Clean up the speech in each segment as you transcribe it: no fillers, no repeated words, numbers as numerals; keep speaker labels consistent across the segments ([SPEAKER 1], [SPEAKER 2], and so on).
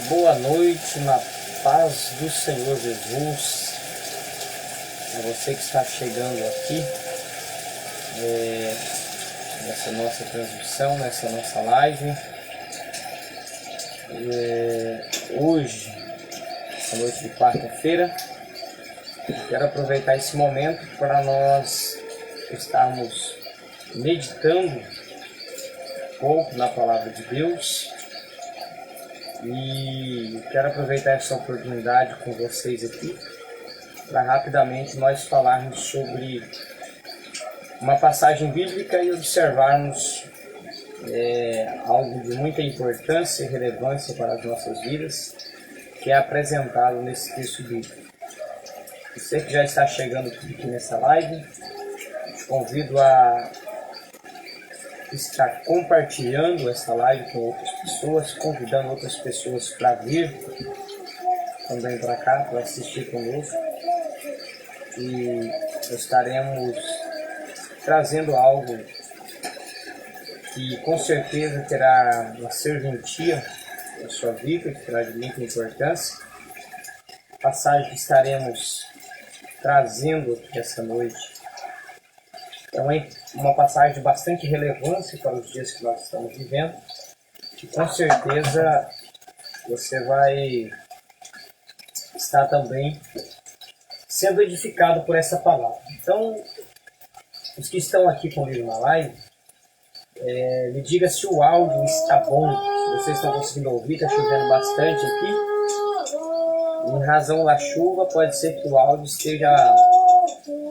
[SPEAKER 1] Boa noite, na paz do Senhor Jesus. A você que está chegando aqui nessa nossa transmissão, nessa nossa live. Hoje, essa noite de quarta-feira, quero aproveitar esse momento para nós estarmos meditando um pouco na Palavra de Deus. E quero aproveitar essa oportunidade com vocês aqui para rapidamente nós falarmos sobre uma passagem bíblica e observarmos algo de muita importância e relevância para as nossas vidas, que é apresentado nesse texto bíblico. Você que já está chegando aqui nessa live, te convido a estar compartilhando essa live com outras pessoas, convidando outras pessoas para vir também para cá, para assistir conosco. E estaremos trazendo algo que com certeza terá uma serventia na sua vida, que terá de muita importância. A passagem que estaremos trazendo aqui essa noite é uma passagem de bastante relevância para os dias que nós estamos vivendo, e com certeza você vai estar também sendo edificado por essa palavra. Então, os que estão aqui comigo na live, me diga se o áudio está bom, se vocês estão conseguindo ouvir. Está chovendo bastante aqui. Em razão da chuva, pode ser que o áudio esteja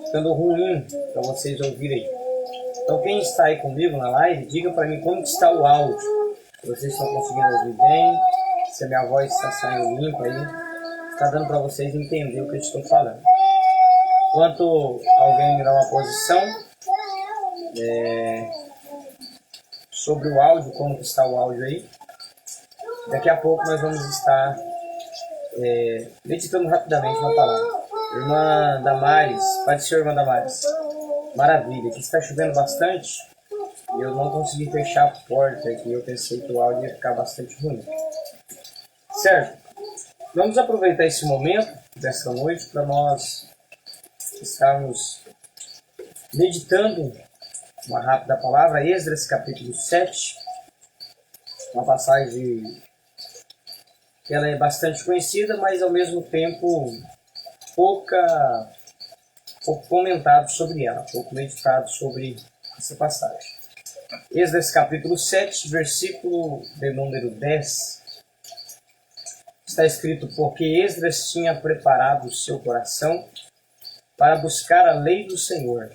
[SPEAKER 1] ficando ruim para vocês ouvirem. Então, quem está aí comigo na live, diga para mim como está o áudio. Se vocês estão conseguindo ouvir bem, se a minha voz está saindo limpa aí, está dando para vocês entender o que eu estou falando. Enquanto alguém me dá uma posição sobre o áudio, como está o áudio aí, daqui a pouco nós vamos estar meditando rapidamente na palavra. Irmã Damares, pode ser, irmã Damares. Maravilha, aqui está chovendo bastante e eu não consegui fechar a porta aqui. Eu pensei que o áudio ia ficar bastante ruim. Certo? Vamos aproveitar esse momento dessa noite para nós estarmos meditando uma rápida palavra. Esdras capítulo 7, uma passagem que ela é bastante conhecida, mas ao mesmo tempo pouco comentado sobre ela, pouco meditado sobre essa passagem. Esdras capítulo 7, versículo de número 10, está escrito: porque Esdras tinha preparado o seu coração para buscar a lei do Senhor,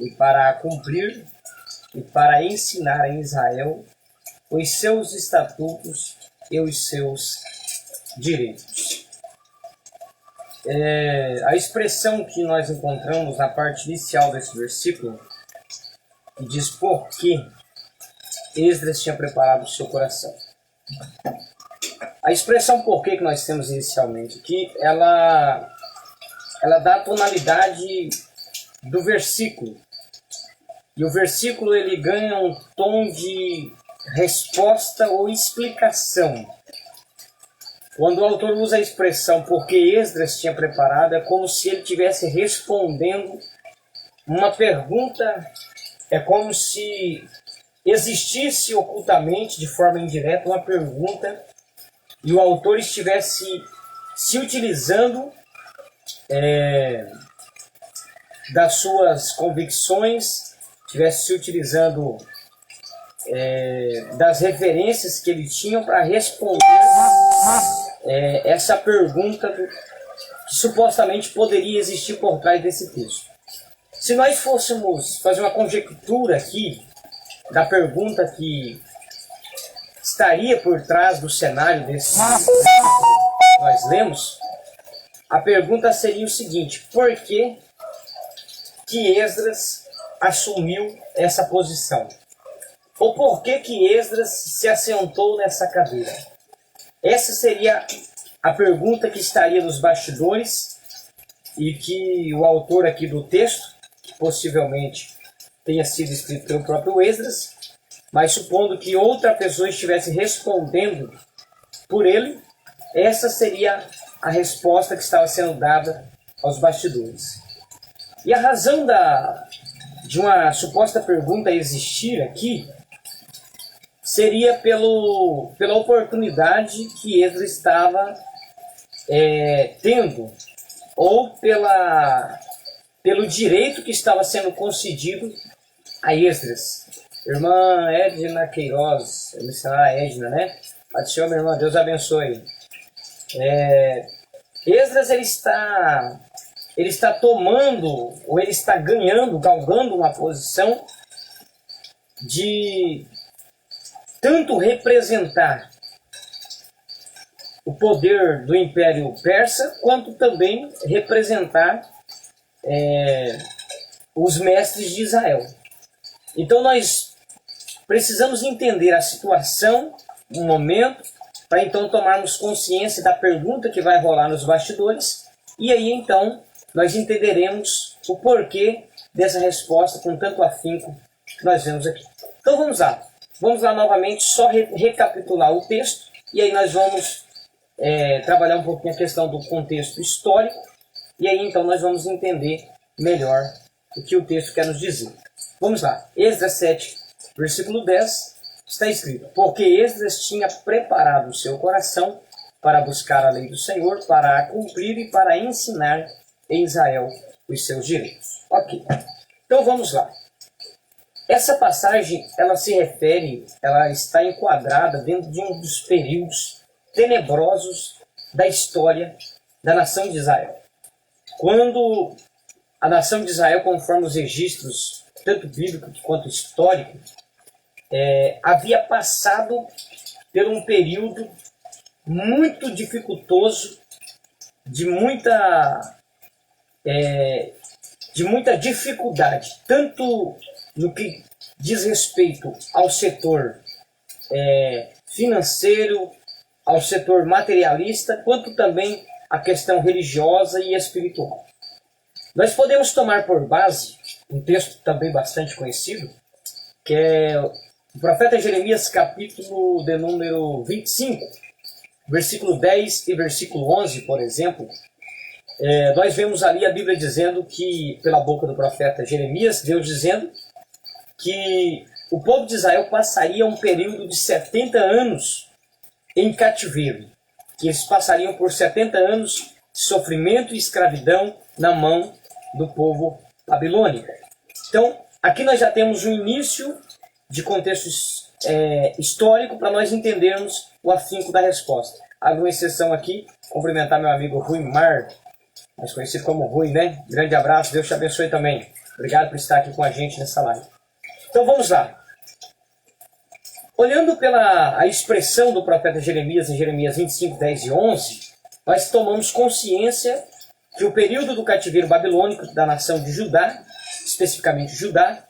[SPEAKER 1] e para a cumprir, e para ensinar em Israel os seus estatutos e os seus direitos. A expressão que nós encontramos na parte inicial desse versículo, que diz porque Esdras tinha preparado o seu coração. A expressão porque que nós temos inicialmente aqui, ela dá a tonalidade do versículo. E o versículo ele ganha um tom de resposta ou explicação. Quando o autor usa a expressão porque Esdras tinha preparado, é como se ele estivesse respondendo uma pergunta, é como se existisse ocultamente, de forma indireta, uma pergunta, e o autor estivesse se utilizando das suas convicções, estivesse se utilizando das referências que ele tinha para responder essa pergunta que supostamente poderia existir por trás desse texto. Se nós fôssemos fazer uma conjectura aqui da pergunta que estaria por trás do cenário desse que nós lemos, a pergunta seria o seguinte: por que Esdras assumiu essa posição? Ou por que Esdras se assentou nessa cadeira? Essa seria a pergunta que estaria nos bastidores e que o autor aqui do texto, que possivelmente tenha sido escrito pelo próprio Esdras, mas supondo que outra pessoa estivesse respondendo por ele, essa seria a resposta que estava sendo dada aos bastidores. E a razão de uma suposta pergunta existir aqui seria pela oportunidade que Esdras estava tendo, ou pelo direito que estava sendo concedido a Esdras. Irmã Edna Queiroz, missionária Edna, né? A senhora, minha irmã, Deus abençoe. Esdras, ele está tomando, ou ele está ganhando, galgando uma posição de tanto representar o poder do Império Persa, quanto também representar os mestres de Israel. Então nós precisamos entender a situação, um momento, para então tomarmos consciência da pergunta que vai rolar nos bastidores, e aí então nós entenderemos o porquê dessa resposta com tanto afinco que nós vemos aqui. Então vamos lá novamente, só recapitular o texto, e aí nós vamos trabalhar um pouquinho a questão do contexto histórico, e aí então nós vamos entender melhor o que o texto quer nos dizer. Vamos lá, Esdras 7, versículo 10, está escrito: porque Esdras tinha preparado o seu coração para buscar a lei do Senhor, para a cumprir e para ensinar em Israel os seus direitos. Ok, então vamos lá. Essa passagem, ela está enquadrada dentro de um dos períodos tenebrosos da história da nação de Israel. Quando a nação de Israel, conforme os registros, tanto bíblicos quanto históricos, havia passado por um período muito dificultoso, de muita dificuldade, tanto no que diz respeito ao setor financeiro, ao setor materialista, quanto também à questão religiosa e espiritual. Nós podemos tomar por base um texto também bastante conhecido, que é o profeta Jeremias, capítulo de número 25, versículo 10 e versículo 11, por exemplo. Nós vemos ali a Bíblia dizendo que, pela boca do profeta Jeremias, Deus dizendo que o povo de Israel passaria um período de 70 anos em cativeiro, que eles passariam por 70 anos de sofrimento e escravidão na mão do povo babilônico. Então, aqui nós já temos um início de contexto histórico para nós entendermos o afinco da resposta. Há uma exceção aqui, cumprimentar meu amigo Rui Mar, mais conhecido como Rui, né? Grande abraço, Deus te abençoe também. Obrigado por estar aqui com a gente nessa live. Então vamos lá. Olhando a expressão do profeta Jeremias em Jeremias 25, 10 e 11, nós tomamos consciência que o período do cativeiro babilônico da nação de Judá, especificamente Judá,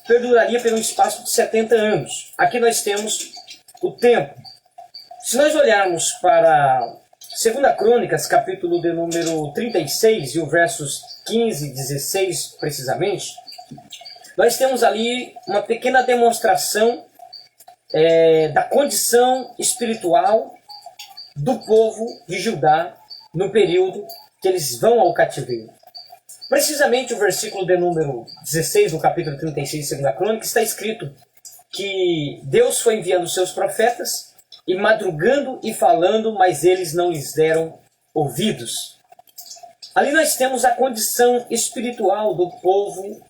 [SPEAKER 1] perduraria por um espaço de 70 anos. Aqui nós temos o tempo. Se nós olharmos para 2 Crônicas, capítulo de número 36, e o versos 15 e 16 precisamente, nós temos ali uma pequena demonstração da condição espiritual do povo de Judá no período que eles vão ao cativeiro. Precisamente o versículo de número 16 do capítulo 36 de 2 Crônicas está escrito que Deus foi enviando seus profetas e madrugando e falando, mas eles não lhes deram ouvidos. Ali nós temos a condição espiritual do povo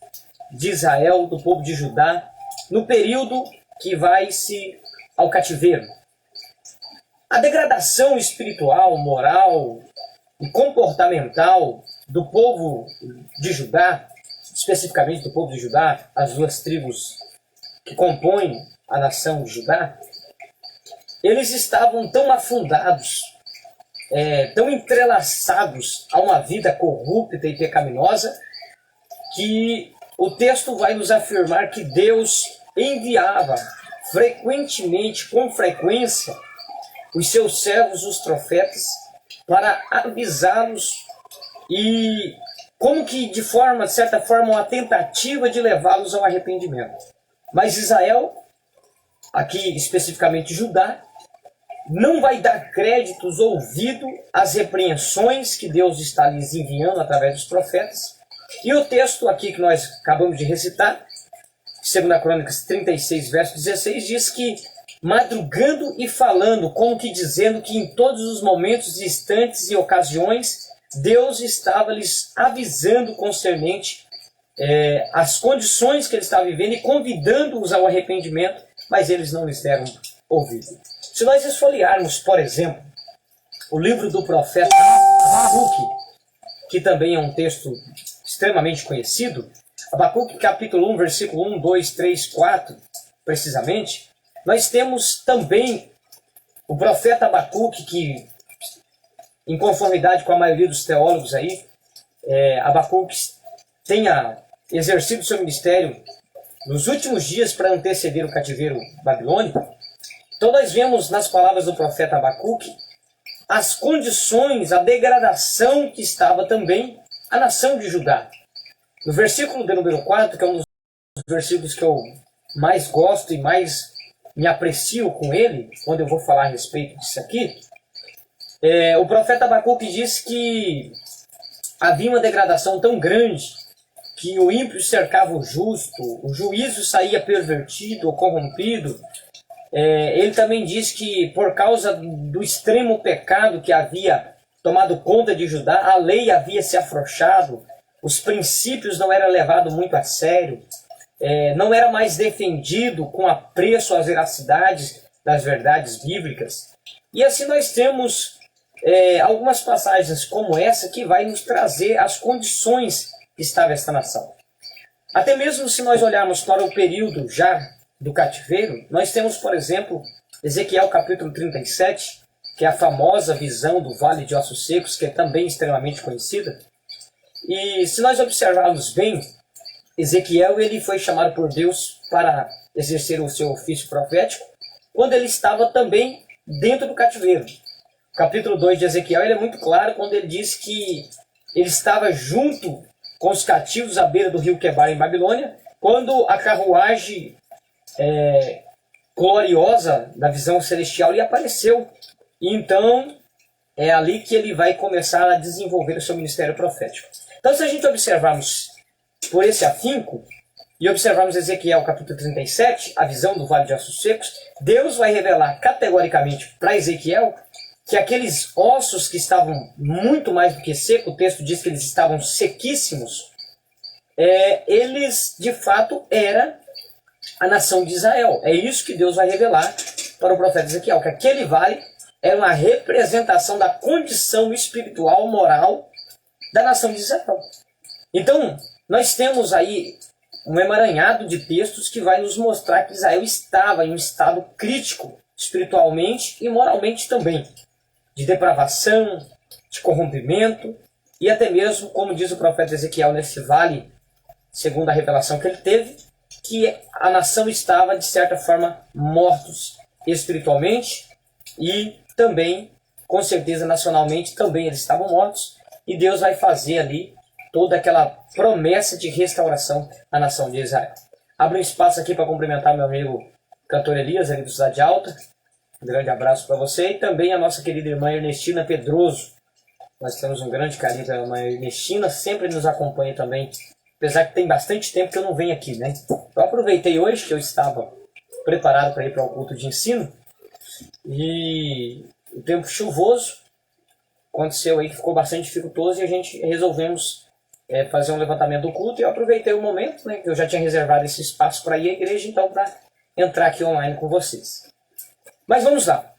[SPEAKER 1] de Israel, do povo de Judá, no período que vai-se ao cativeiro. A degradação espiritual, moral e comportamental do povo de Judá, especificamente do povo de Judá, as duas tribos que compõem a nação de Judá, eles estavam tão afundados, tão entrelaçados a uma vida corrupta e pecaminosa, que o texto vai nos afirmar que Deus enviava frequentemente, com frequência, os seus servos, os profetas, para avisá-los e como que de certa forma, uma tentativa de levá-los ao arrependimento. Mas Israel, aqui especificamente Judá, não vai dar créditos ouvido às repreensões que Deus está lhes enviando através dos profetas. E o texto aqui que nós acabamos de recitar, 2 Crônicas 36, verso 16, diz que madrugando e falando, como que dizendo que em todos os momentos, instantes e ocasiões, Deus estava lhes avisando concernente as condições que ele estava vivendo e convidando-os ao arrependimento, mas eles não lhes deram ouvido. Se nós esfolhearmos, por exemplo, o livro do profeta Abacuque, que também é um texto extremamente conhecido, Abacuque capítulo 1, versículo 1, 2, 3, 4, precisamente, nós temos também o profeta Abacuque, que, em conformidade com a maioria dos teólogos aí, Abacuque tenha exercido seu ministério nos últimos dias para anteceder o cativeiro babilônico. Então nós vemos nas palavras do profeta Abacuque as condições, a degradação que estava também a nação de Judá. No versículo de número 4, que é um dos versículos que eu mais gosto e mais me aprecio com ele, quando eu vou falar a respeito disso aqui, o profeta Abacuque diz que havia uma degradação tão grande que o ímpio cercava o justo, o juízo saía pervertido ou corrompido. Ele também diz que por causa do extremo pecado que havia tomado conta de Judá, a lei havia se afrouxado, os princípios não eram levados muito a sério, não era mais defendido com apreço às veracidades das verdades bíblicas. E assim nós temos algumas passagens como essa que vai nos trazer as condições que estava esta nação. Até mesmo se nós olharmos para o período já do cativeiro, nós temos, por exemplo, Ezequiel capítulo 37, que é a famosa visão do Vale de Ossos Secos, que é também extremamente conhecida. E se nós observarmos bem, Ezequiel ele foi chamado por Deus para exercer o seu ofício profético, quando ele estava também dentro do cativeiro. O capítulo 2 de Ezequiel ele é muito claro quando ele diz que ele estava junto com os cativos à beira do rio Quebar em Babilônia, quando a carruagem gloriosa da visão celestial lhe apareceu. E então é ali que ele vai começar a desenvolver o seu ministério profético. Então, se a gente observarmos por esse afinco, e observarmos Ezequiel capítulo 37, a visão do Vale de Ossos Secos, Deus vai revelar categoricamente para Ezequiel que aqueles ossos que estavam muito mais do que secos, o texto diz que eles estavam sequíssimos, eles de fato eram a nação de Israel. É isso que Deus vai revelar para o profeta Ezequiel, que aquele vale era uma representação da condição espiritual, moral da nação de Israel. Então, nós temos aí um emaranhado de textos que vai nos mostrar que Israel estava em um estado crítico, espiritualmente e moralmente também, de depravação, de corrompimento, e até mesmo, como diz o profeta Ezequiel nesse vale, segundo a revelação que ele teve, que a nação estava, de certa forma, mortos espiritualmente e também, com certeza, nacionalmente, também eles estavam mortos, e Deus vai fazer ali toda aquela promessa de restauração à nação de Israel. Abro um espaço aqui para cumprimentar meu amigo cantor Elias, ali do Cidade Alta. Um grande abraço para você. E também a nossa querida irmã Ernestina Pedroso. Nós temos um grande carinho pela irmã Ernestina, sempre nos acompanha também. Apesar que tem bastante tempo que eu não venho aqui, né? Eu aproveitei hoje que eu estava preparado para ir para o culto de ensino. E o tempo chuvoso aconteceu aí que ficou bastante dificultoso e a gente resolvemos fazer um levantamento do culto. E eu aproveitei o momento, né, que eu já tinha reservado esse espaço para ir à igreja, então para entrar aqui online com vocês. Mas vamos lá.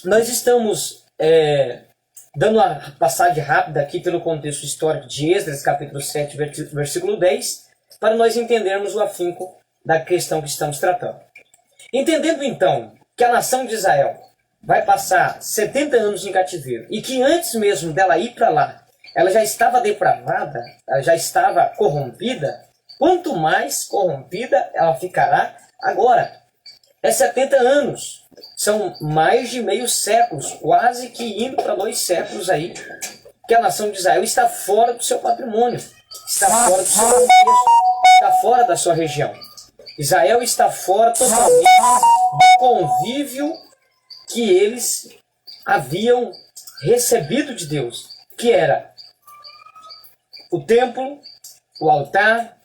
[SPEAKER 1] Nós estamos dando uma passagem rápida aqui pelo contexto histórico de Esdras, capítulo 7, versículo 10, para nós entendermos o afinco da questão que estamos tratando. Entendendo então que a nação de Israel vai passar 70 anos em cativeiro e que antes mesmo dela ir para lá, ela já estava depravada, ela já estava corrompida, quanto mais corrompida ela ficará agora. 70 anos, são mais de meio século, quase que indo para 2 séculos aí, que a nação de Israel está fora do seu patrimônio, está fora do seu contexto, está fora da sua região. Israel está fora totalmente do convívio que eles haviam recebido de Deus, que era o templo, o altar,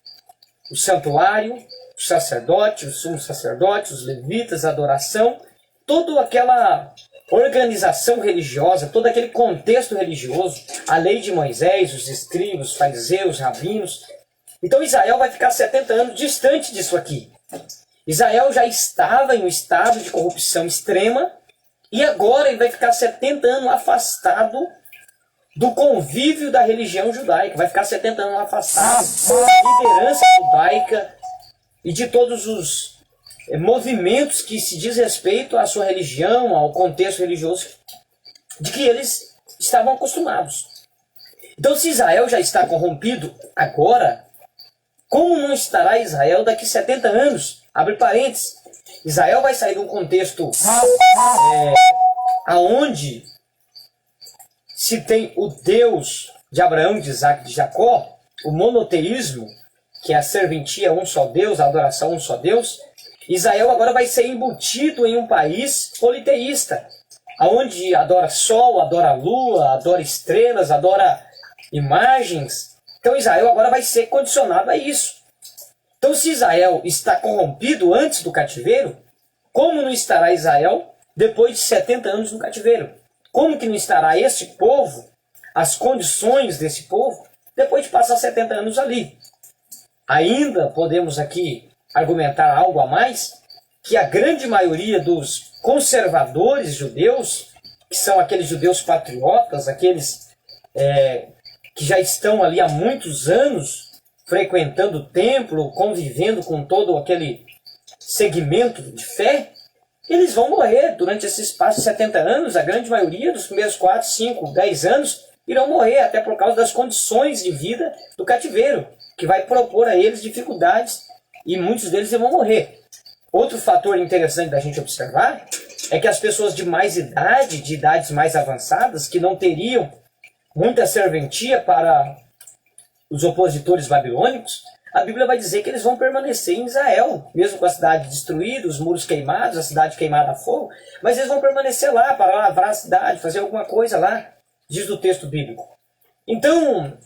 [SPEAKER 1] o santuário, o sacerdote, o sumo sacerdote, os levitas, a adoração, toda aquela organização religiosa, todo aquele contexto religioso, a lei de Moisés, os escribas, os fariseus, rabinos. Então Israel vai ficar 70 anos distante disso aqui. Israel já estava em um estado de corrupção extrema e agora ele vai ficar 70 anos afastado do convívio da religião judaica. Vai ficar 70 anos afastado da liderança judaica e de todos os movimentos que se diz respeito à sua religião, ao contexto religioso de que eles estavam acostumados. Então, se Israel já está corrompido agora, como não estará Israel daqui 70 anos? Abre parênteses. Israel vai sair de um contexto aonde se tem o Deus de Abraão, de Isaac e de Jacó, o monoteísmo, que é a serventia a um só Deus, a adoração a um só Deus. Israel agora vai ser embutido em um país politeísta, onde adora sol, adora lua, adora estrelas, adora imagens. Então Israel agora vai ser condicionado a isso. Então se Israel está corrompido antes do cativeiro, como não estará Israel depois de 70 anos no cativeiro? Como que não estará esse povo, as condições desse povo, depois de passar 70 anos ali? Ainda podemos aqui argumentar algo a mais, que a grande maioria dos conservadores judeus, que são aqueles judeus patriotas, aqueles que já estão ali há muitos anos frequentando o templo, convivendo com todo aquele segmento de fé, eles vão morrer durante esse espaço de 70 anos. A grande maioria dos primeiros 4, 5, 10 anos irão morrer, até por causa das condições de vida do cativeiro, que vai propor a eles dificuldades e muitos deles vão morrer. Outro fator interessante da gente observar é que as pessoas de mais idade, de idades mais avançadas, que não teriam muita serventia para os opositores babilônicos, a Bíblia vai dizer que eles vão permanecer em Israel, mesmo com a cidade destruída, os muros queimados, a cidade queimada a fogo, mas eles vão permanecer lá para lavrar a cidade, fazer alguma coisa lá, diz o texto bíblico. Então,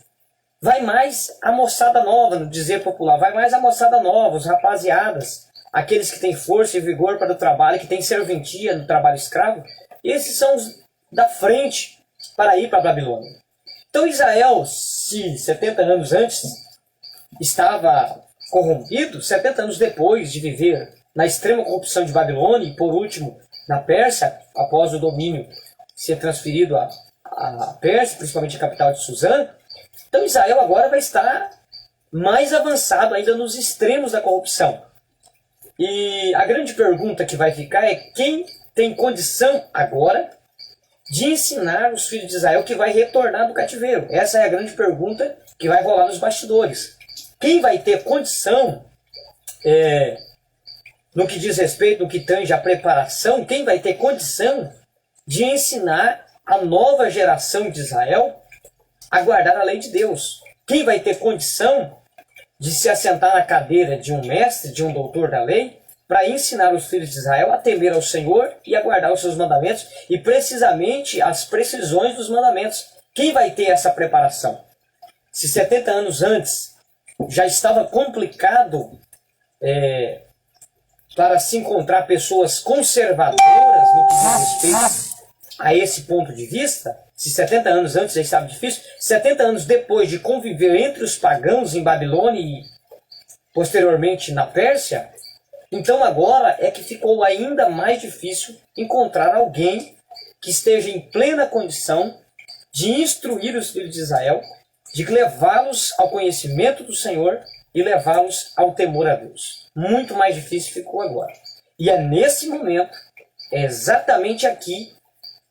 [SPEAKER 1] vai mais a moçada nova, no dizer popular, vai mais a moçada nova, os rapaziadas, aqueles que têm força e vigor para o trabalho, que têm serventia no trabalho escravo, esses são os da frente para ir para a Babilônia. Então Israel, se 70 anos antes estava corrompido, 70 anos depois de viver na extrema corrupção de Babilônia e, por último, na Pérsia, após o domínio ser transferido à Pérsia, principalmente a capital de Suzã, então Israel agora vai estar mais avançado ainda nos extremos da corrupção. E a grande pergunta que vai ficar é quem tem condição agora de ensinar os filhos de Israel que vai retornar do cativeiro. Essa é a grande pergunta que vai rolar nos bastidores. Quem vai ter condição, no que diz respeito, no que tange a preparação, quem vai ter condição de ensinar a nova geração de Israel a guardar a lei de Deus? Quem vai ter condição de se assentar na cadeira de um mestre, de um doutor da lei, para ensinar os filhos de Israel a temer ao Senhor e a guardar os seus mandamentos e precisamente as precisões dos mandamentos? Quem vai ter essa preparação? Se 70 anos antes já estava complicado para se encontrar pessoas conservadoras no que diz respeito a esse ponto de vista, se 70 anos antes já estava difícil, 70 anos depois de conviver entre os pagãos em Babilônia e posteriormente na Pérsia, então agora é que ficou ainda mais difícil encontrar alguém que esteja em plena condição de instruir os filhos de Israel, de levá-los ao conhecimento do Senhor e levá-los ao temor a Deus. Muito mais difícil ficou agora. E é nesse momento, é exatamente aqui,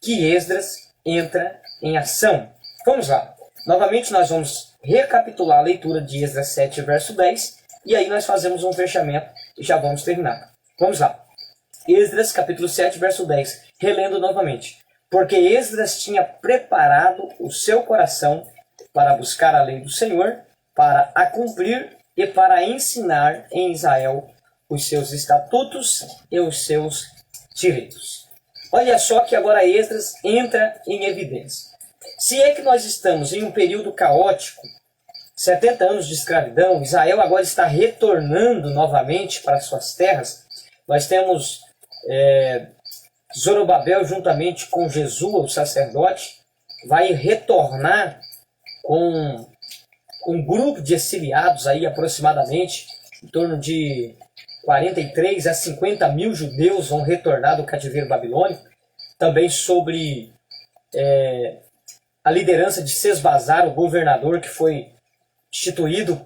[SPEAKER 1] que Esdras entra em ação. Vamos lá. Novamente nós vamos recapitular a leitura de Esdras 7, verso 10, e aí nós fazemos um fechamento e já vamos terminar. Vamos lá. Esdras, capítulo 7, verso 10. Relendo novamente. Porque Esdras tinha preparado o seu coração para buscar a lei do Senhor, para a cumprir e para ensinar em Israel os seus estatutos e os seus direitos. Olha só que agora Esdras entra em evidência. Se é que nós estamos em um período caótico, 70 anos de escravidão, Israel agora está retornando novamente para suas terras. Nós temos Zorobabel juntamente com Jesua, o sacerdote, vai retornar com um grupo de exiliados aí aproximadamente, em torno de 43 a 50 mil judeus vão retornar do cativeiro babilônico. Também sobre a liderança de Sesbazar, o governador que foi instituído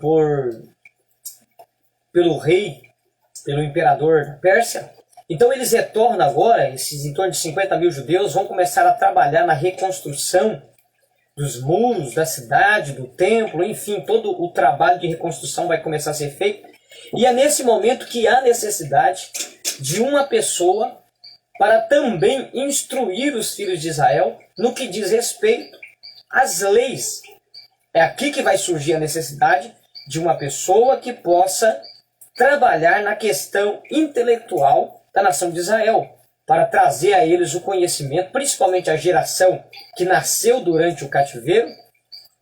[SPEAKER 1] pelo rei, pelo imperador da Pérsia. Então eles retornam agora, esses em torno de 50 mil judeus vão começar a trabalhar na reconstrução dos muros da cidade, do templo, enfim, todo o trabalho de reconstrução vai começar a ser feito. E é nesse momento que há necessidade de uma pessoa para também instruir os filhos de Israel no que diz respeito às leis. É aqui que vai surgir a necessidade de uma pessoa que possa trabalhar na questão intelectual da nação de Israel, para trazer a eles o conhecimento, principalmente a geração que nasceu durante o cativeiro,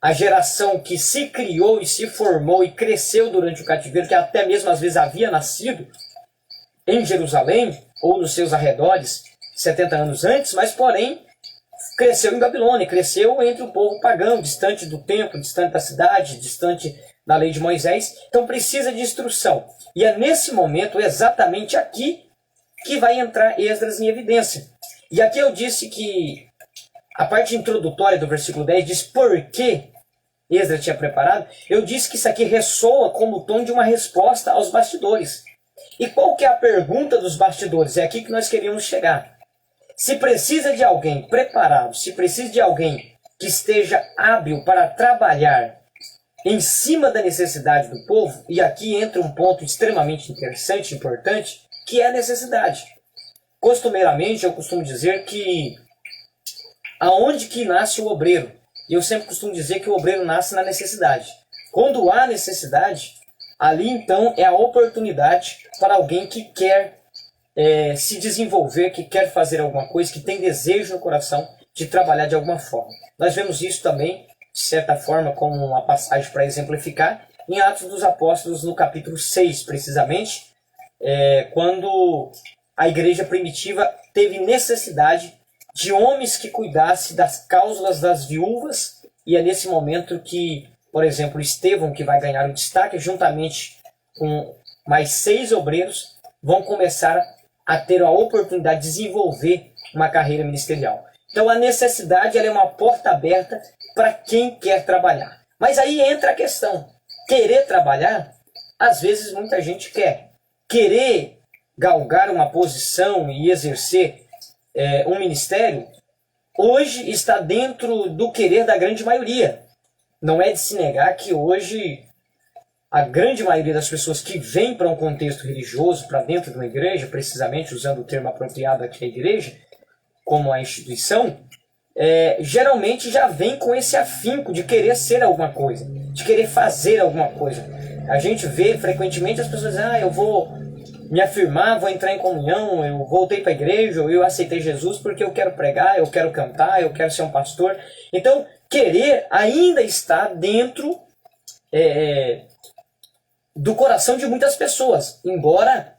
[SPEAKER 1] a geração que se criou e se formou e cresceu durante o cativeiro, que até mesmo às vezes havia nascido em Jerusalém ou nos seus arredores 70 anos antes, mas porém cresceu em Babilônia, cresceu entre o povo pagão, distante do templo, distante da cidade, distante da lei de Moisés. Então precisa de instrução. E é nesse momento, exatamente aqui, que vai entrar Esdras em evidência. E aqui eu disse que a parte introdutória do versículo 10 diz por que Esdras tinha preparado. Eu disse que isso aqui ressoa como o tom de uma resposta aos bastidores. E qual que é a pergunta dos bastidores? É aqui que nós queríamos chegar. Se precisa de alguém preparado, se precisa de alguém que esteja hábil para trabalhar em cima da necessidade do povo, e aqui entra um ponto extremamente interessante e importante, que é a necessidade. Costumeiramente, eu costumo dizer que aonde que nasce o obreiro? E eu sempre costumo dizer que o obreiro nasce na necessidade. Quando há necessidade, ali então é a oportunidade para alguém que quer se desenvolver, que quer fazer alguma coisa, que tem desejo no coração de trabalhar de alguma forma. Nós vemos isso também, de certa forma, como uma passagem para exemplificar, em Atos dos Apóstolos, no capítulo 6, precisamente, quando a igreja primitiva teve necessidade de homens que cuidassem das cláusulas das viúvas, e é nesse momento que, por exemplo, Estevão, que vai ganhar o destaque, juntamente com mais 6 obreiros, vão começar a ter a oportunidade de desenvolver uma carreira ministerial. Então a necessidade ela é uma porta aberta para quem quer trabalhar. Mas aí entra a questão. Querer trabalhar, às vezes muita gente quer. Querer galgar uma posição e exercer um ministério, hoje está dentro do querer da grande maioria. Não é de se negar que hoje a grande maioria das pessoas que vêm para um contexto religioso, para dentro de uma igreja, precisamente usando o termo apropriado aqui, a igreja, como a instituição, geralmente já vem com esse afinco de querer ser alguma coisa, de querer fazer alguma coisa. A gente vê frequentemente as pessoas dizendo, eu vou me afirmar, vou entrar em comunhão, eu voltei para a igreja, ou eu aceitei Jesus porque eu quero pregar, eu quero cantar, eu quero ser um pastor. Então, querer ainda está dentro do coração de muitas pessoas, embora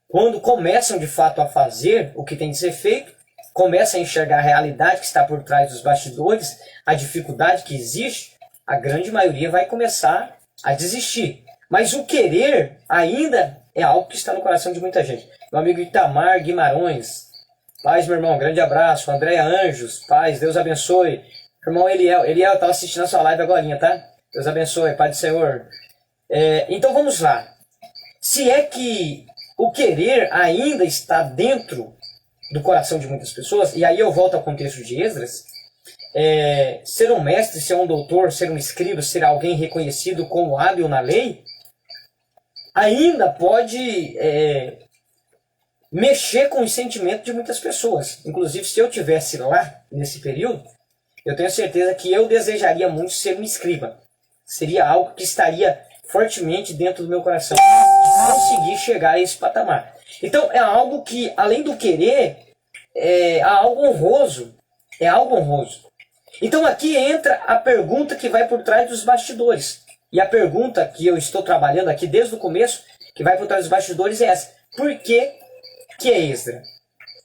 [SPEAKER 1] quando começam de fato a fazer o que tem de ser feito, começam a enxergar a realidade que está por trás dos bastidores, a dificuldade que existe, a grande maioria vai começar a desistir. Mas o querer ainda é algo que está no coração de muita gente. Meu amigo Itamar Guimarães, paz, meu irmão, grande abraço. Andréa Anjos, paz, Deus abençoe. Irmão Eliel, estava assistindo a sua live agora, tá? Deus abençoe, Pai do Senhor. Então vamos lá. Se é que o querer ainda está dentro do coração de muitas pessoas, e aí eu volto ao contexto de Esdras, ser um mestre, ser um doutor, ser um escriba, ser alguém reconhecido como hábil na lei, ainda pode mexer com o sentimento de muitas pessoas. Inclusive, se eu tivesse lá nesse período, eu tenho certeza que eu desejaria muito ser um escriba. Seria algo que estaria fortemente dentro do meu coração, de conseguir chegar a esse patamar. Então é algo que, além do querer, algo honroso. É algo honroso. Então aqui entra a pergunta que vai por trás dos bastidores. E a pergunta que eu estou trabalhando aqui desde o começo, que vai por trás dos bastidores, é essa. Por que é Esdras?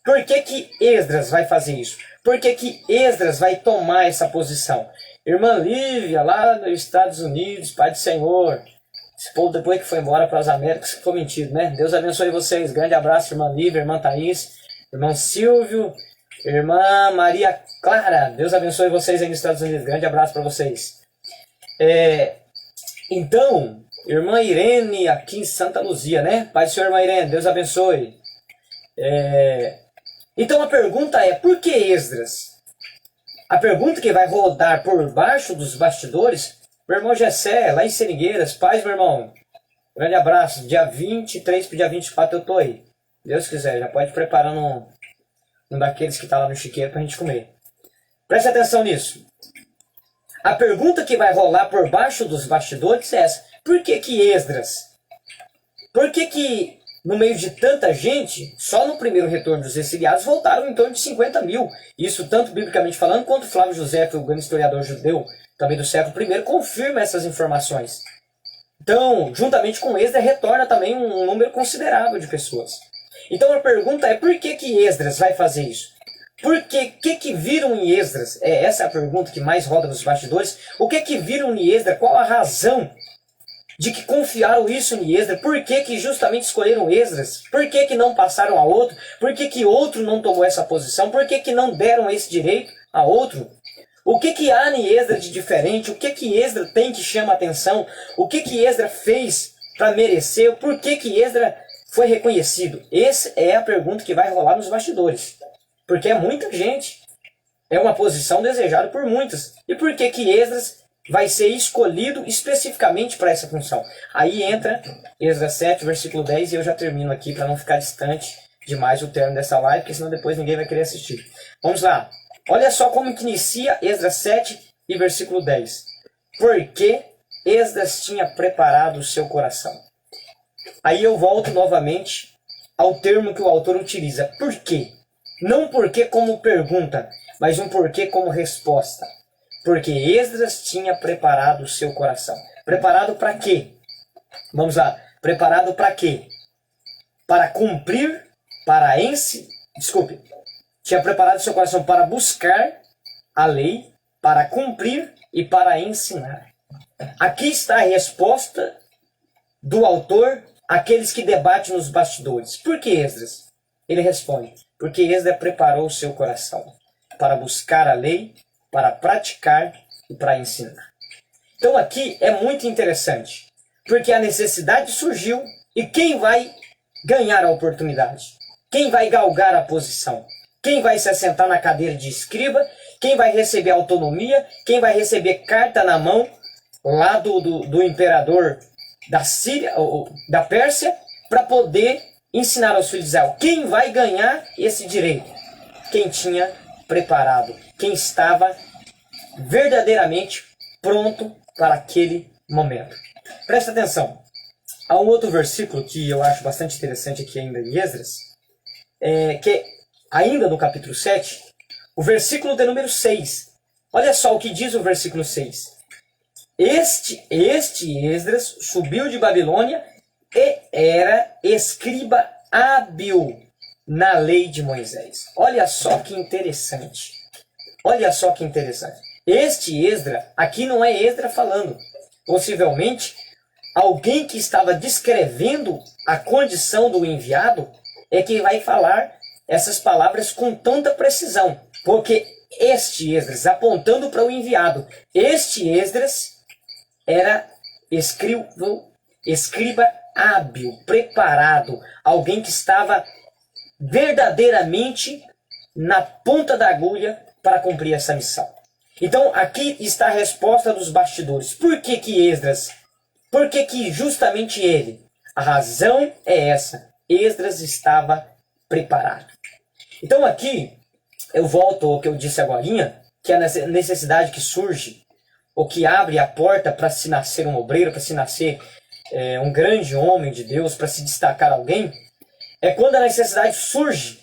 [SPEAKER 1] Por que Esdras vai fazer isso? Por que Esdras vai tomar essa posição? Irmã Lívia, lá nos Estados Unidos, Pai do Senhor. Esse povo depois que foi embora para as Américas, que foi mentido, né? Deus abençoe vocês. Grande abraço, irmã Lívia, irmã Thaís, irmão Silvio, irmã Maria Clara. Deus abençoe vocês aí nos Estados Unidos. Grande abraço para vocês. Então, irmã Irene aqui em Santa Luzia, né? Pai do Senhor, irmã Irene, Deus abençoe. Então a pergunta é, por que Esdras? A pergunta que vai rodar por baixo dos bastidores, meu irmão Gessé, lá em Seringueiras, paz, meu irmão. Grande abraço, dia 23 para o dia 24 eu tô aí. Deus quiser, já pode preparar um daqueles que tá lá no chiqueiro pra gente comer. Preste atenção nisso. A pergunta que vai rolar por baixo dos bastidores é essa. Por que Esdras? Por que no meio de tanta gente, só no primeiro retorno dos exiliados voltaram em torno de 50 mil? Isso tanto biblicamente falando, quanto Flávio José, o grande historiador judeu, também do século I, confirma essas informações. Então, juntamente com Esdras, retorna também um número considerável de pessoas. Então a pergunta é, por que Esdras vai fazer isso? Por que viram em Esdras? Essa é a pergunta que mais roda nos bastidores. O que viram em Esdras? Qual a razão de que confiaram isso em Esdras? Por que justamente escolheram Esdras? Por que não passaram a outro? Por que outro não tomou essa posição? Por que não deram esse direito a outro? O que há em Esdras de diferente? O que Esdras tem que chama a atenção? O que Esdras fez para merecer? Por que Esdras foi reconhecido? Essa é a pergunta que vai rolar nos bastidores. Porque é muita gente. É uma posição desejada por muitas. E por que Esdras vai ser escolhido especificamente para essa função? Aí entra Esdras 7, versículo 10, e eu já termino aqui para não ficar distante demais o término dessa live, porque senão depois ninguém vai querer assistir. Vamos lá. Olha só como que inicia Esdras 7 e versículo 10. Porque Esdras tinha preparado o seu coração. Aí eu volto novamente ao termo que o autor utiliza. Por quê? Não porque como pergunta, mas um porquê como resposta. Porque Esdras tinha preparado o seu coração. Preparado para quê? Vamos lá. Preparado para quê? Para cumprir, para Desculpe. Tinha preparado o seu coração para buscar a lei, para cumprir e para ensinar. Aqui está a resposta do autor àqueles que debatem nos bastidores. Por que Esdras? Ele responde, porque Esdras preparou o seu coração para buscar a lei, para praticar e para ensinar. Então aqui é muito interessante, porque a necessidade surgiu e quem vai ganhar a oportunidade? Quem vai galgar a posição? Quem vai se assentar na cadeira de escriba? Quem vai receber autonomia? Quem vai receber carta na mão lá do imperador da Síria, ou da Pérsia, para poder ensinar aos filhos de Israel? Quem vai ganhar esse direito? Quem tinha preparado, quem estava verdadeiramente pronto para aquele momento. Presta atenção. Há um outro versículo que eu acho bastante interessante aqui ainda em Esdras, que ainda no capítulo 7, o versículo de número 6. Olha só o que diz o versículo 6. Este Esdras subiu de Babilônia e era escriba hábil na lei de Moisés. Olha só que interessante. Olha só que interessante. Este Esdras, aqui não é Esdras falando. Possivelmente, alguém que estava descrevendo a condição do enviado é que vai falar essas palavras com tanta precisão. Porque este Esdras, apontando para o enviado, este Esdras era escriba hábil, preparado, alguém que estava verdadeiramente na ponta da agulha para cumprir essa missão. Então aqui está a resposta dos bastidores. Por que Esdras? Por que justamente ele? A razão é essa. Esdras estava preparado. Então aqui eu volto ao que eu disse agorinha, que é a necessidade que surge, ou que abre a porta para se nascer um obreiro, para se nascer um grande homem de Deus, para se destacar alguém, é quando a necessidade surge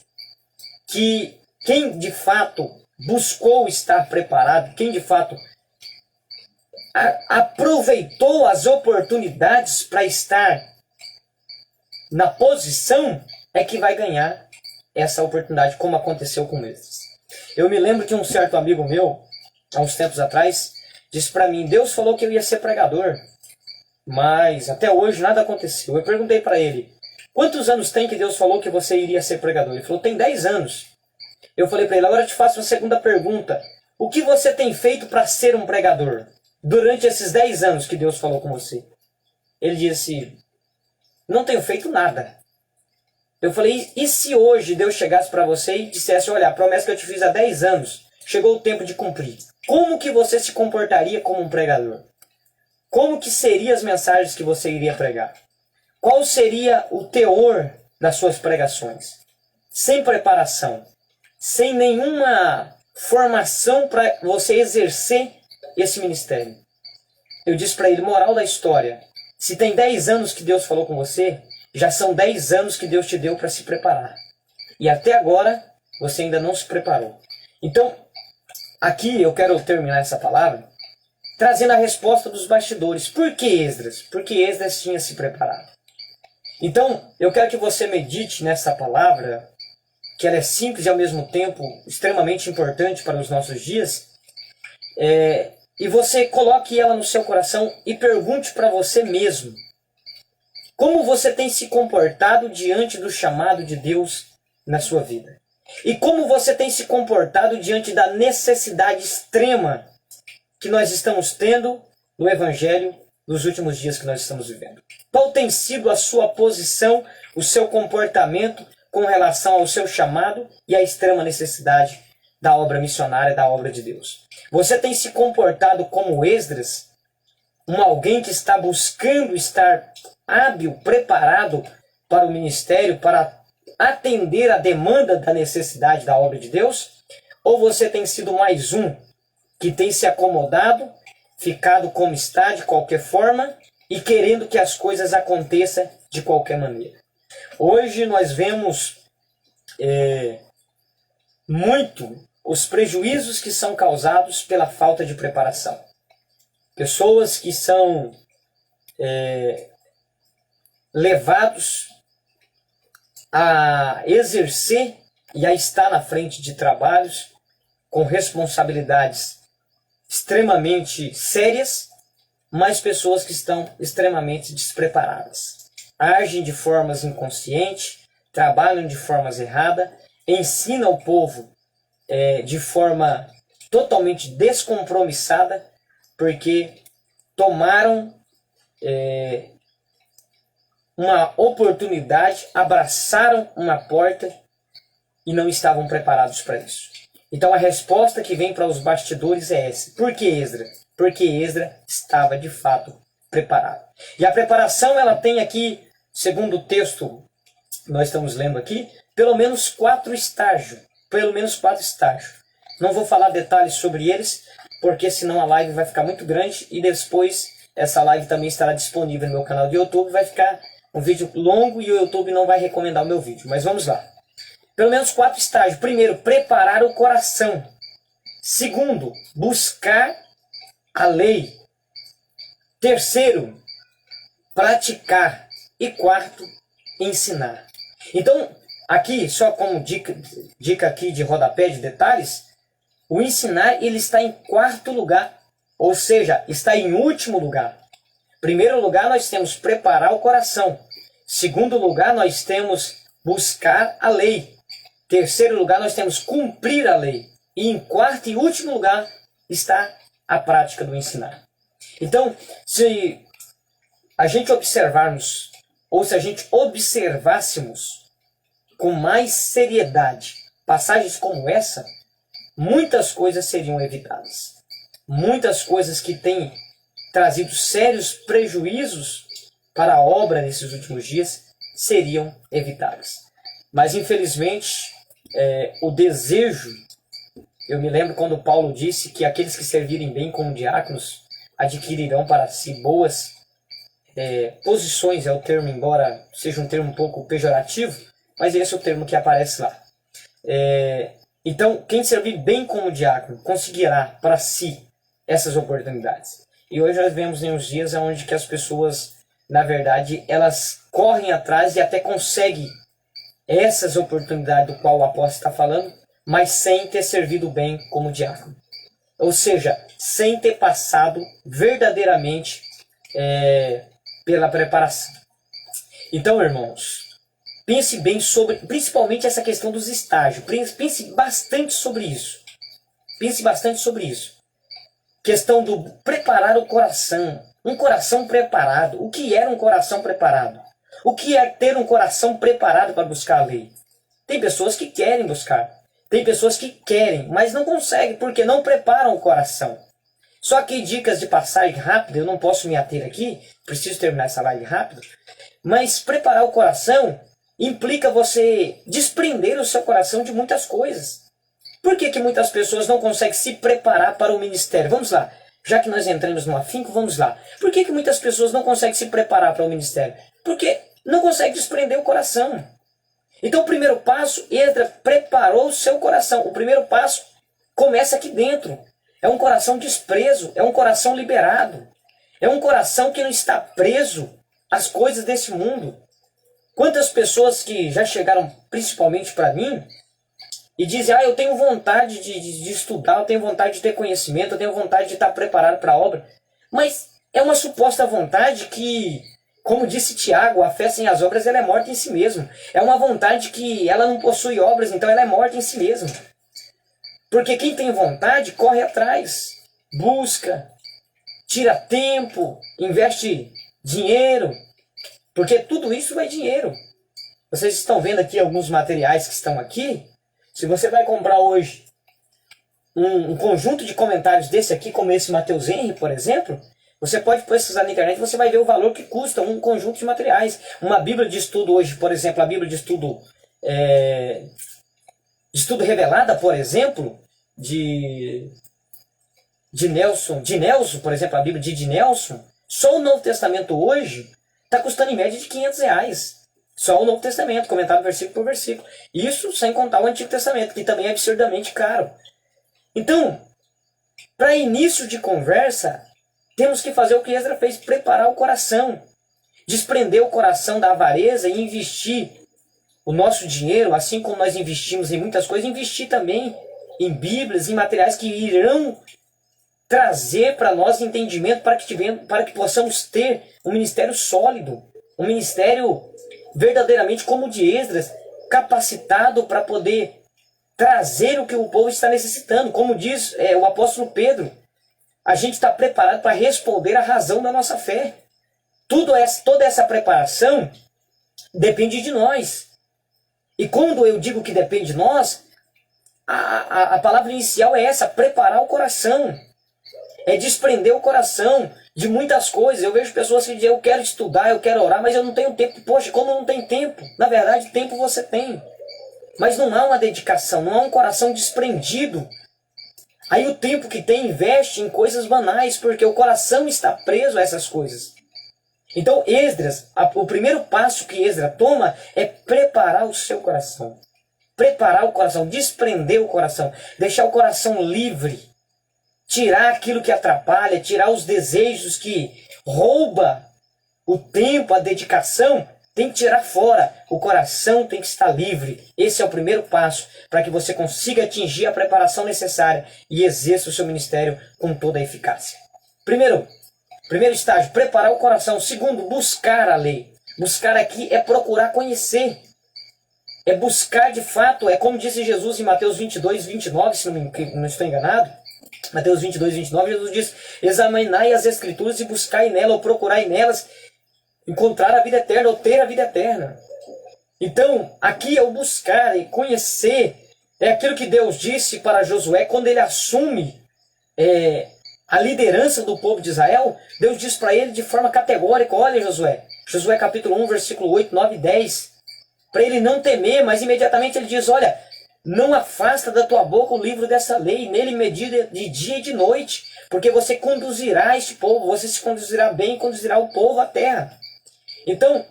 [SPEAKER 1] que quem de fato buscou estar preparado, quem de fato aproveitou as oportunidades para estar na posição, é que vai ganhar essa oportunidade, como aconteceu com eles. Eu me lembro que um certo amigo meu, há uns tempos atrás, disse para mim: Deus falou que eu ia ser pregador, mas até hoje nada aconteceu. Eu perguntei para ele: quantos anos tem que Deus falou que você iria ser pregador? Ele falou: tem 10 anos. Eu falei para ele: agora eu te faço uma segunda pergunta. O que você tem feito para ser um pregador durante esses 10 anos que Deus falou com você? Ele disse: não tenho feito nada. Eu falei: e se hoje Deus chegasse para você e dissesse: olha, a promessa que eu te fiz há 10 anos, chegou o tempo de cumprir. Como que você se comportaria como um pregador? Como que seriam as mensagens que você iria pregar? Qual seria o teor das suas pregações? Sem preparação, sem nenhuma formação para você exercer esse ministério. Eu disse para ele: moral da história, se tem 10 anos que Deus falou com você, já são 10 anos que Deus te deu para se preparar. E até agora, você ainda não se preparou. Então, aqui eu quero terminar essa palavra trazendo a resposta dos bastidores. Por que Esdras? Porque Esdras tinha se preparado. Então, eu quero que você medite nessa palavra, que ela é simples e ao mesmo tempo extremamente importante para os nossos dias, e você coloque ela no seu coração e pergunte para você mesmo: como você tem se comportado diante do chamado de Deus na sua vida? E como você tem se comportado diante da necessidade extrema que nós estamos tendo no Evangelho nos últimos dias que nós estamos vivendo? Qual tem sido a sua posição, o seu comportamento com relação ao seu chamado e à extrema necessidade da obra missionária, da obra de Deus? Você tem se comportado como Esdras, alguém que está buscando estar hábil, preparado para o ministério, para atender a demanda da necessidade da obra de Deus? Ou você tem sido mais um que tem se acomodado, ficado como está de qualquer forma e querendo que as coisas aconteçam de qualquer maneira? Hoje nós vemos muito os prejuízos que são causados pela falta de preparação. Pessoas que são levados a exercer e a estar na frente de trabalhos com responsabilidades extremamente sérias, mas pessoas que estão extremamente despreparadas. Agem de formas inconscientes, trabalham de formas erradas, ensinam o povo de forma totalmente descompromissada, porque tomaram uma oportunidade, abraçaram uma porta e não estavam preparados para isso. Então a resposta que vem para os bastidores é essa. Por que Esdras? Porque Esdras estava de fato preparado. E a preparação, ela tem aqui, segundo o texto que nós estamos lendo aqui, pelo menos 4 estágios. Pelo menos 4 estágios. Não vou falar detalhes sobre eles, porque senão a live vai ficar muito grande e depois essa live também estará disponível no meu canal de YouTube. Vai ficar um vídeo longo e o YouTube não vai recomendar o meu vídeo. Mas vamos lá. Pelo menos 4 estágios. Primeiro, preparar o coração. Segundo, buscar a lei. Terceiro, praticar. E quarto, ensinar. Então, aqui, só como dica aqui de rodapé de detalhes, o ensinar ele está em 4º lugar, ou seja, está em último lugar. Primeiro lugar, nós temos preparar o coração. Segundo lugar, nós temos buscar a lei. Terceiro lugar, nós temos cumprir a lei. E em 4º e último lugar está a prática do ensinar. Então, se a gente observarmos, ou se a gente observássemos com mais seriedade passagens como essa, muitas coisas seriam evitadas. Muitas coisas que têm trazido sérios prejuízos para a obra nesses últimos dias seriam evitadas. Mas, infelizmente, o desejo, eu me lembro quando Paulo disse que aqueles que servirem bem como diáconos adquirirão para si boas posições, é o termo, embora seja um termo um pouco pejorativo, mas esse é o termo que aparece lá. Então, quem servir bem como diácono conseguirá para si essas oportunidades. E hoje nós vemos em uns dias onde que as pessoas, na verdade, elas correm atrás e até conseguem essas oportunidades do qual o apóstolo está falando, mas sem ter servido bem como diácono. Ou seja, sem ter passado verdadeiramente pela preparação. Então, irmãos, pense bem sobre, principalmente essa questão dos estágios. Pense bastante sobre isso. Pense bastante sobre isso. Questão do preparar o coração. Um coração preparado. O que era um coração preparado? O que é ter um coração preparado para buscar a lei? Tem pessoas que querem buscar. Tem pessoas que querem, mas não conseguem porque não preparam o coração. Só que dicas de passagem rápida, eu não posso me ater aqui, preciso terminar essa live rápido. Mas preparar o coração implica você desprender o seu coração de muitas coisas. Por que que muitas pessoas não conseguem se preparar para o ministério? Vamos lá, já que nós entramos no afinco, vamos lá. Por que que muitas pessoas não conseguem se preparar para o ministério? Porque não conseguem desprender o coração. Então o primeiro passo, Esdras preparou o seu coração. O primeiro passo começa aqui dentro. É um coração desprezo, é um coração liberado. É um coração que não está preso às coisas desse mundo. Quantas pessoas que já chegaram principalmente para mim e dizem, eu tenho vontade de estudar, eu tenho vontade de ter conhecimento, eu tenho vontade de estar preparado para a obra. Mas é uma suposta vontade que, como disse Tiago, a fé sem as obras ela é morta em si mesma. É uma vontade que ela não possui obras, então ela é morta em si mesma. Porque quem tem vontade corre atrás, busca, tira tempo, investe dinheiro, porque tudo isso é dinheiro. Vocês estão vendo aqui alguns materiais que estão aqui. Se você vai comprar hoje um conjunto de comentários desse aqui, como esse Mateus Henry, por exemplo, você pode pesquisar na internet e você vai ver o valor que custa um conjunto de materiais. Uma Bíblia de estudo hoje, por exemplo, a Bíblia de estudo revelada, por exemplo, de Nelson, por exemplo, a Bíblia de Nelson, só o Novo Testamento hoje está custando em média de R$500. Só o Novo Testamento, comentado versículo por versículo. Isso sem contar o Antigo Testamento, que também é absurdamente caro. Então, para início de conversa, temos que fazer o que Esdras fez, preparar o coração. Desprender o coração da avareza e investir o nosso dinheiro, assim como nós investimos em muitas coisas, investir também em Bíblias, em materiais que irão trazer para nós entendimento para que possamos ter um ministério sólido, um ministério verdadeiramente como o de Esdras, capacitado para poder trazer o que o povo está necessitando. Como diz o apóstolo Pedro, a gente está preparado para responder à razão da nossa fé. Toda essa preparação depende de nós. E quando eu digo que depende de nós, a palavra inicial é essa, preparar o coração. É desprender o coração de muitas coisas. Eu vejo pessoas que dizem, eu quero estudar, eu quero orar, mas eu não tenho tempo. Poxa, como não tem tempo? Na verdade, tempo você tem. Mas não há uma dedicação, não há um coração desprendido. Aí o tempo que tem investe em coisas banais, porque o coração está preso a essas coisas. Então Esdras, o primeiro passo que Esdras toma é preparar o seu coração. Preparar o coração, desprender o coração, deixar o coração livre. Tirar aquilo que atrapalha, tirar os desejos que rouba o tempo, a dedicação, tem que tirar fora. O coração tem que estar livre. Esse é o primeiro passo para que você consiga atingir a preparação necessária e exerça o seu ministério com toda a eficácia. Primeiro estágio, preparar o coração. Segundo, buscar a lei. Buscar aqui é procurar conhecer. É buscar de fato, é como disse Jesus em Mateus 22, 29, se não estou enganado. Mateus 22, 29, Jesus diz, examinai as Escrituras e buscai nela, ou procurai nelas, encontrar a vida eterna, ou ter a vida eterna. Então, aqui é o buscar e conhecer, é aquilo que Deus disse para Josué, quando ele assume a liderança do povo de Israel, Deus diz para ele de forma categórica, olha Josué capítulo 1, versículo 8, 9 e 10, para ele não temer, mas imediatamente ele diz, olha, não afasta da tua boca o livro dessa lei, nele medida de dia e de noite, porque você conduzirá este povo, você se conduzirá bem e conduzirá o povo à terra. Então,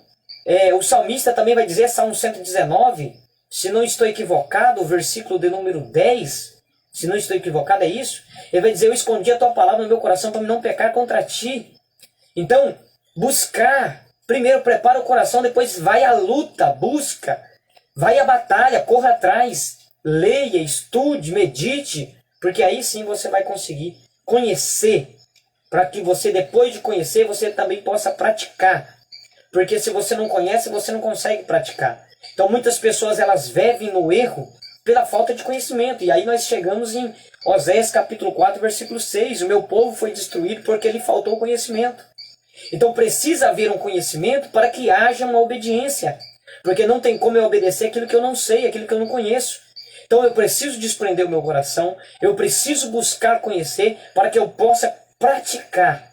[SPEAKER 1] o salmista também vai dizer, Salmo 119,
[SPEAKER 2] se não estou equivocado, o versículo de número 10, se não estou equivocado, é isso? Ele vai dizer, eu escondi a tua palavra no meu coração para não pecar contra ti. Então, buscar, primeiro prepara o coração, depois vai à luta, busca, vai à batalha, corra atrás, leia, estude, medite, porque aí sim você vai conseguir conhecer, para que você, depois de conhecer, você também possa praticar. Porque se você não conhece, você não consegue praticar. Então muitas pessoas elas vivem no erro pela falta de conhecimento. E aí nós chegamos em Oséias capítulo 4, versículo 6. O meu povo foi destruído porque lhe faltou conhecimento. Então precisa haver um conhecimento para que haja uma obediência. Porque não tem como eu obedecer aquilo que eu não sei, aquilo que eu não conheço. Então eu preciso desprender o meu coração, eu preciso buscar conhecer para que eu possa praticar.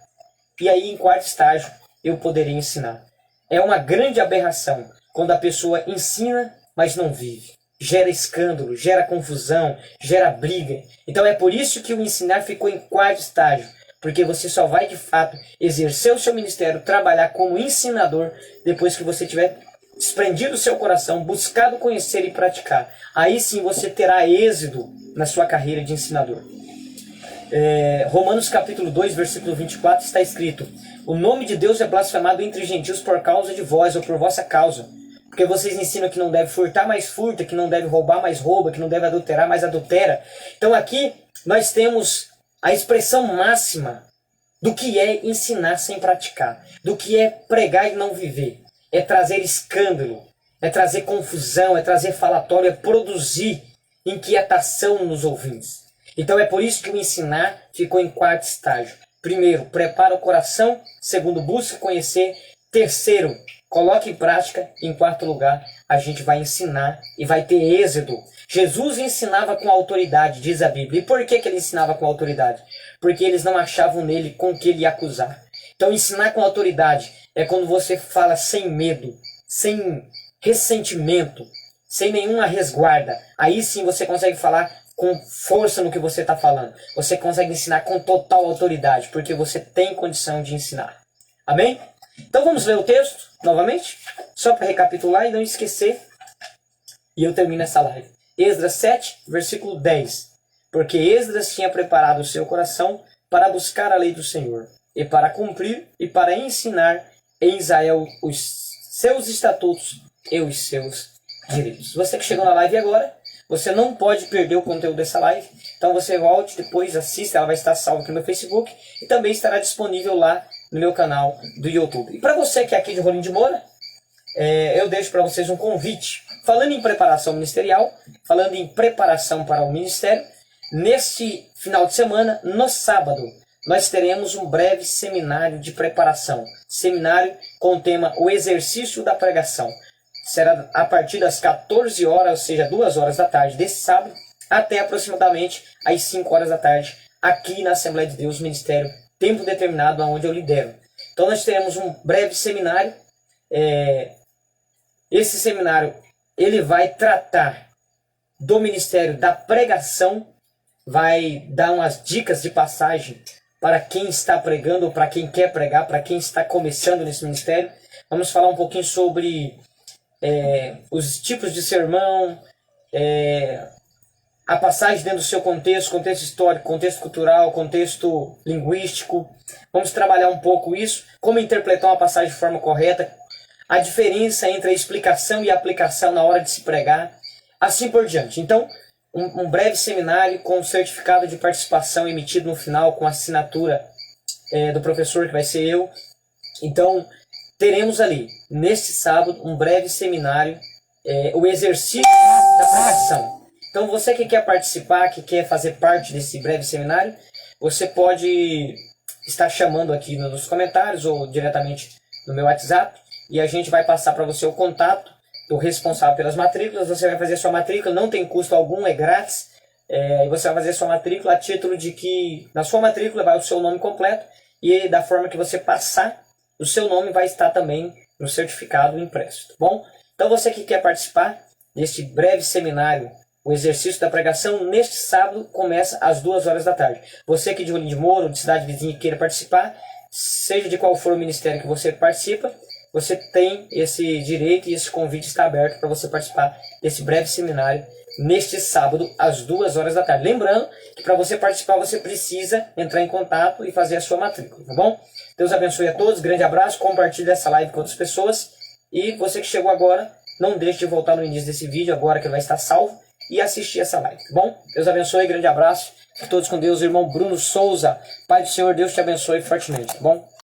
[SPEAKER 2] E aí em quarto estágio eu poderei ensinar. É uma grande aberração quando a pessoa ensina, mas não vive. Gera escândalo, gera confusão, gera briga. Então é por isso que o ensinar ficou em quarto estágio. Porque você só vai de fato exercer o seu ministério, trabalhar como ensinador, depois que você tiver desprendido o seu coração, buscado conhecer e praticar. Aí sim você terá êxito na sua carreira de ensinador. Romanos capítulo 2, versículo 24 está escrito: o nome de Deus é blasfemado entre os gentios por causa de vós, ou por vossa causa. Porque vocês ensinam que não deve furtar, mais furta, que não deve roubar, mais rouba, que não deve adulterar, mais adultera. Então aqui nós temos a expressão máxima do que é ensinar sem praticar, do que é pregar e não viver. É trazer escândalo, é trazer confusão, é trazer falatório, é produzir inquietação nos ouvintes. Então é por isso que o ensinar ficou em quarto estágio. Primeiro, prepara o coração. Segundo, busca conhecer. Terceiro, coloque em prática. Em quarto lugar, a gente vai ensinar e vai ter êxito. Jesus ensinava com autoridade, diz a Bíblia. E por que ele ensinava com autoridade? Porque eles não achavam nele com que ele acusar. Então ensinar com autoridade é quando você fala sem medo, sem ressentimento, sem nenhuma resguarda. Aí sim você consegue falar com força no que você está falando. Você consegue ensinar com total autoridade, porque você tem condição de ensinar. Amém? Então vamos ler o texto novamente, só para recapitular e não esquecer. E eu termino essa live. Esdras 7, versículo 10. Porque Esdras tinha preparado o seu coração para buscar a lei do Senhor, e para cumprir e para ensinar em Israel os seus estatutos e os seus direitos. Você que chegou na live agora, você não pode perder o conteúdo dessa live. Então você volte depois, assista, ela vai estar salva aqui no meu Facebook e também estará disponível lá no meu canal do YouTube. E para você que é aqui de Rolim de Moura, eu deixo para vocês um convite. Falando em preparação ministerial, falando em preparação para o ministério, neste final de semana, no sábado, nós teremos um breve seminário de preparação. Seminário com o tema O Exercício da Pregação. Será a partir das 14 horas, ou seja, 2 horas da tarde desse sábado, até aproximadamente às 5 horas da tarde, aqui na Assembleia de Deus, Ministério Tempo Determinado, onde eu lidero. Então nós teremos um breve seminário. Esse seminário ele vai tratar do ministério da pregação, vai dar umas dicas de passagem para quem está pregando, ou para quem quer pregar, para quem está começando nesse ministério. Vamos falar um pouquinho sobre os tipos de sermão, a passagem dentro do seu contexto, contexto histórico, contexto cultural, contexto linguístico. Vamos trabalhar um pouco isso, como interpretar uma passagem de forma correta, a diferença entre a explicação e a aplicação na hora de se pregar, assim por diante. Então, um breve seminário com certificado de participação emitido no final, com assinatura do professor, que vai ser eu. Então, teremos ali, neste sábado, um breve seminário, o exercício da pregação. Então, você que quer participar, que quer fazer parte desse breve seminário, você pode estar chamando aqui nos comentários ou diretamente no meu WhatsApp, e a gente vai passar para você o contato do responsável pelas matrículas. Você vai fazer sua matrícula, não tem custo algum, é grátis. E você vai fazer sua matrícula a título de que na sua matrícula vai o seu nome completo, e da forma que você passar, o seu nome vai estar também no certificado impresso, tá bom? Então você que quer participar deste breve seminário, o exercício da pregação, neste sábado começa às 2 horas da tarde. Você que de Rolim de Moura, ou de cidade vizinha, queira participar, seja de qual for o ministério que você participa, você tem esse direito e esse convite está aberto para você participar desse breve seminário neste sábado, às 2 horas da tarde. Lembrando que para você participar, você precisa entrar em contato e fazer a sua matrícula, tá bom? Deus abençoe a todos, grande abraço, compartilhe essa live com outras pessoas. E você que chegou agora, não deixe de voltar no início desse vídeo, agora que ele vai estar salvo, e assistir essa live, tá bom? Deus abençoe, grande abraço, fiquem todos com Deus, irmão Bruno Souza. Pai do Senhor, Deus te abençoe fortemente, tá bom?